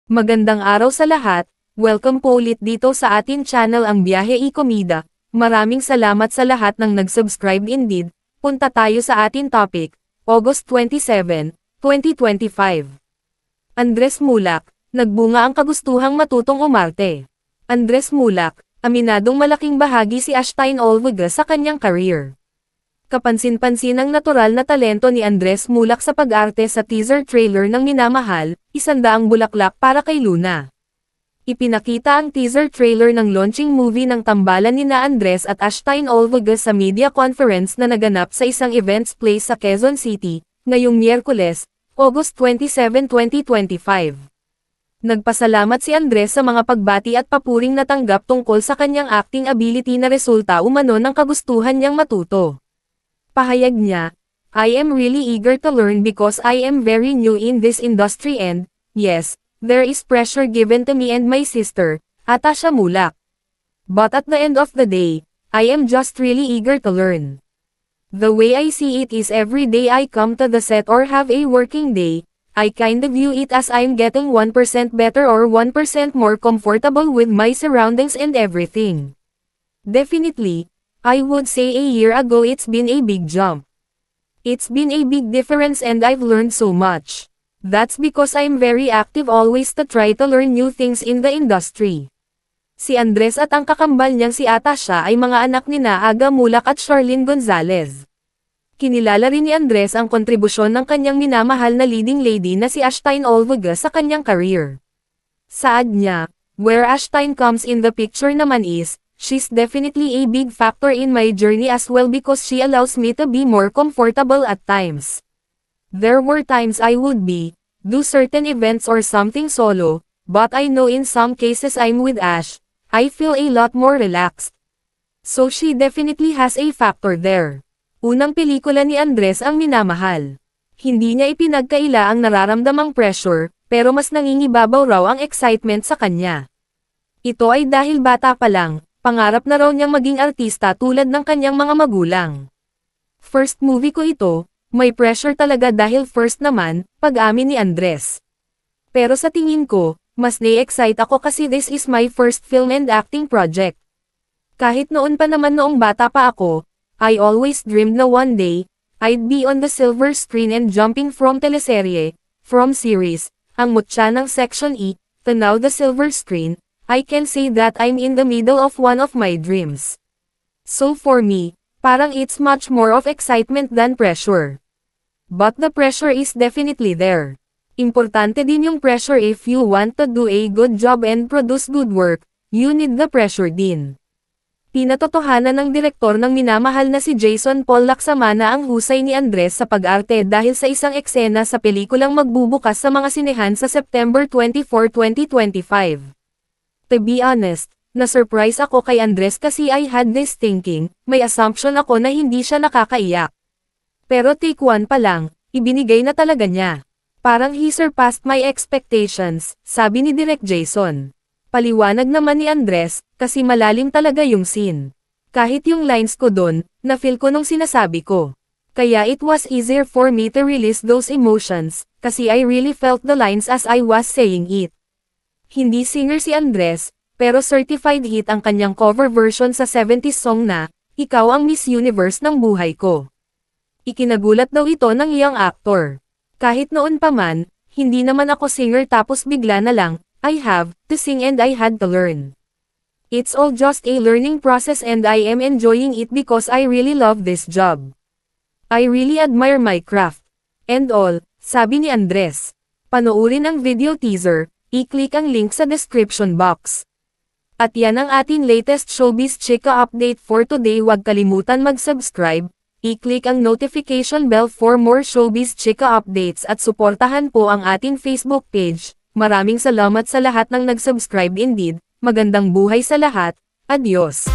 Magandang araw sa lahat, welcome po ulit dito sa atin channel ang Biyahe y Komida. Maraming salamat sa lahat ng nag-subscribe indeed. Punta tayo sa atin topic, August 27, 2025. Andres Mulak, nagbunga ang kagustuhang matutong umarte. Andres Mulak, aminadong malaking bahagi si Ashtain Olvega sa kanyang career. Kapansin-pansin ang natural na talento ni Andres Mulak sa pag-arte sa teaser trailer ng Minamahal, 100 Bulaklak para kay Luna. Ipinakita ang teaser trailer ng launching movie ng tambalan nina Andres at Ashtain Olvega sa media conference na naganap sa isang events place sa Quezon City, ngayong Miyerkules, August 27, 2025. Nagpasalamat si Andres sa mga pagbati at papuring natanggap tungkol sa kanyang acting ability na resulta umano ng kagustuhan niyang matuto. Pahayag niya, "I am really eager to learn because I am very new in this industry and, yes, there is pressure given to me and my sister, Atasha Mulak. But at the end of the day, I am just really eager to learn. The way I see it is every day I come to the set or have a working day, I kind of view it as I'm getting 1% better or 1% more comfortable with my surroundings and everything. Definitely, I would say a year ago it's been a big jump. It's been a big difference and I've learned so much. That's because I'm very active always to try to learn new things in the industry." Si Andres at ang kakambal niyang si Atasha ay mga anak nina Aga Mulak at Charlene Gonzalez. Kinilala rin ni Andres ang kontribusyon ng kanyang minamahal na leading lady na si Ashtain Olvega sa kanyang career. Saad niya, "Where Ashtain comes in the picture naman is, she's definitely a big factor in my journey as well because she allows me to be more comfortable at times. There were times I would do certain events or something solo, but I know in some cases I'm with Ash, I feel a lot more relaxed. So she definitely has a factor there." Unang pelikula ni Andres ang Minamahal. Hindi niya ipinagkaila ang nararamdamang pressure, pero mas nangingibabaw raw ang excitement sa kanya. Ito ay dahil bata pa lang, pangarap na raw niyang maging artista tulad ng kanyang mga magulang. "First movie ko ito, may pressure talaga dahil first naman," pag-amin ni Andres. "Pero sa tingin ko, mas na-excite ako kasi this is my first film and acting project. Kahit noon pa naman noong bata pa ako, I always dreamed na one day, I'd be on the silver screen and jumping from teleserye, from series, ang mutya ng Section E, to now the silver screen, I can say that I'm in the middle of one of my dreams. So for me, parang it's much more of excitement than pressure. But the pressure is definitely there. Importante din yung pressure if you want to do a good job and produce good work, you need the pressure din." Pinatotohanan ng direktor ng Minamahal na si Jason Paul Laksamana ang husay ni Andres sa pag-arte dahil sa isang eksena sa pelikulang magbubukas sa mga sinehan sa September 24, 2025. "To be honest, na-surprise ako kay Andres kasi I had this thinking, may assumption ako na hindi siya nakakaiyak. Pero take one pa lang, ibinigay na talaga niya. Parang he surpassed my expectations," sabi ni Direk Jason. Paliwanag naman ni Andres, "Kasi malalim talaga yung scene. Kahit yung lines ko dun, na-feel ko nung sinasabi ko. Kaya it was easier for me to release those emotions, kasi I really felt the lines as I was saying it." Hindi singer si Andres, pero certified hit ang kanyang cover version sa 70s song na, "Ikaw ang Miss Universe ng buhay ko." Ikinagulat daw ito ng iyang actor. "Kahit noon pa man, hindi naman ako singer tapos bigla na lang, I have to sing and I had to learn. It's all just a learning process and I am enjoying it because I really love this job. I really admire my craft. And all," sabi ni Andres. Panoorin ang video teaser, i-click ang link sa description box. At yan ang ating latest showbiz chika update for today. Huwag kalimutan mag-subscribe, i-click ang notification bell for more showbiz chika updates at suportahan po ang ating Facebook page. Maraming salamat sa lahat ng nag-subscribe indeed, magandang buhay sa lahat, adios!